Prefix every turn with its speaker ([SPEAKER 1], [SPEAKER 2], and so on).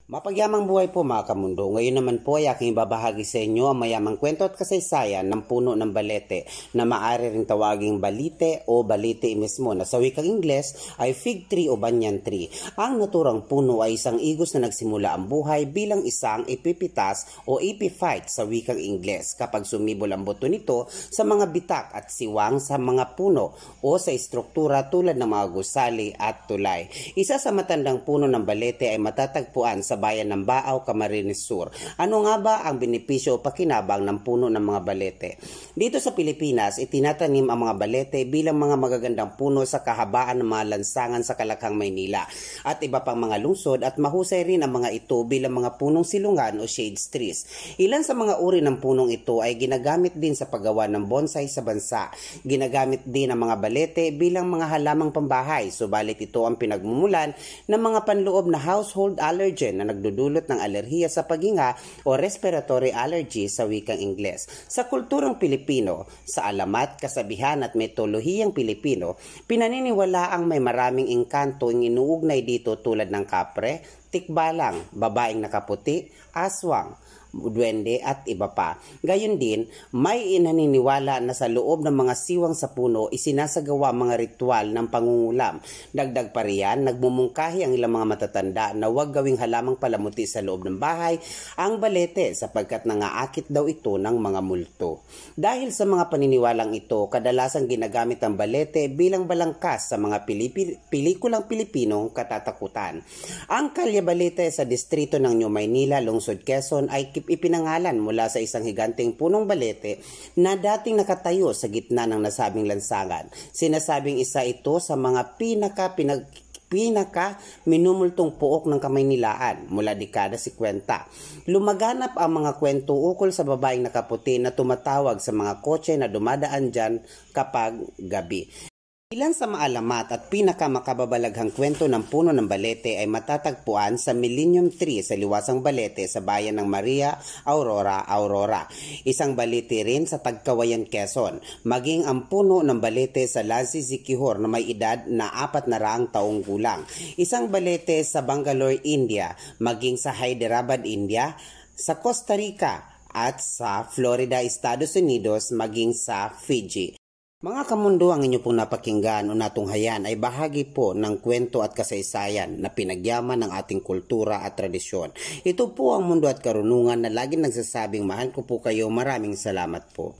[SPEAKER 1] Mapagyamang buhay po mga kamundo. Ngayon naman po ay aking babahagi sa inyo ang mayamang kwento at kasaysayan ng puno ng balete na maaari ring tawaging balite o balite mismo na sa wikang Ingles ay fig tree o banyan tree. Ang naturang puno ay isang igos na nagsimula ang buhay bilang isang epipitas o epiphyte sa wikang Ingles kapag sumibol ang buto nito sa mga bitak at siwang sa mga puno o sa estruktura tulad ng mga gusali at tulay. Isa sa matandang puno ng balete ay matatagpuan sa bayan ng Baaw, Camarines Sur. Ano nga ba ang benepisyo o pakinabang ng puno ng mga balete? Dito sa Pilipinas, itinatanim ang mga balete bilang mga magagandang puno sa kahabaan ng mga lansangan sa Kalakhang, Maynila at iba pang mga lungsod at mahusay rin ang mga ito bilang mga punong silungan o shade trees. Ilan sa mga uri ng punong ito ay ginagamit din sa paggawa ng bonsai sa bansa. Ginagamit din ang mga balete bilang mga halamang pambahay, subalit ito ang pinagmumulan ng mga panloob na household allergen na nagdudulot ng alerhiya sa paghinga o respiratory allergy sa wikang Ingles. Sa kulturang Pilipino, sa alamat, kasabihan at metolohiyang Pilipino, pinaniniwala ang may maraming engkanto ang inuugnay dito tulad ng kapre, tikbalang, babaeng nakaputi, aswang, duwende at iba pa. Gayon din, may inaniniwala na sa loob ng mga siwang sa puno isinasagawa mga ritual ng pangungulam. Dagdag pa riyan, nagmumungkahi ang ilang mga matatanda na huwag gawing halamang palamuti sa loob ng bahay ang balete sapagkat nangaakit daw ito ng mga multo. Dahil sa mga paniniwalang ito, kadalasang ginagamit ang balete bilang balangkas sa mga pelikulang Pilipinong katatakutan. Ang Kalye Balete sa distrito ng New Maynila, Lungsod Quezon ay ipinangalan mula sa isang higanteng punong balete na dating nakatayo sa gitna ng nasabing lansangan. Sinasabing isa ito sa mga pinaka minumultong puok ng Kamaynilaan mula dekada 50. Lumaganap ang mga kwento ukol sa babaeng nakaputi na tumatawag sa mga kotse na dumadaan dyan kapag gabi. Ilan sa maalamat at pinakamakababalaghang kwento ng puno ng balete ay matatagpuan sa Millennium Tree sa Liwasang Balete sa bayan ng Maria Aurora, isang balete rin sa Tagkawayan, Quezon, maging ang puno ng balete sa Lazi Siquijor na may edad na 400 taong gulang, isang balete sa Bangalore, India, maging sa Hyderabad, India, sa Costa Rica at sa Florida, Estados Unidos, maging sa Fiji. Mga kamundo, ang inyo pong napakinggan o natunghayan ay bahagi po ng kwento at kasaysayan na pinagyaman ng ating kultura at tradisyon. Ito po ang Mundo at Karunungan na laging nagsasabing mahal ko po kayo. Maraming salamat po.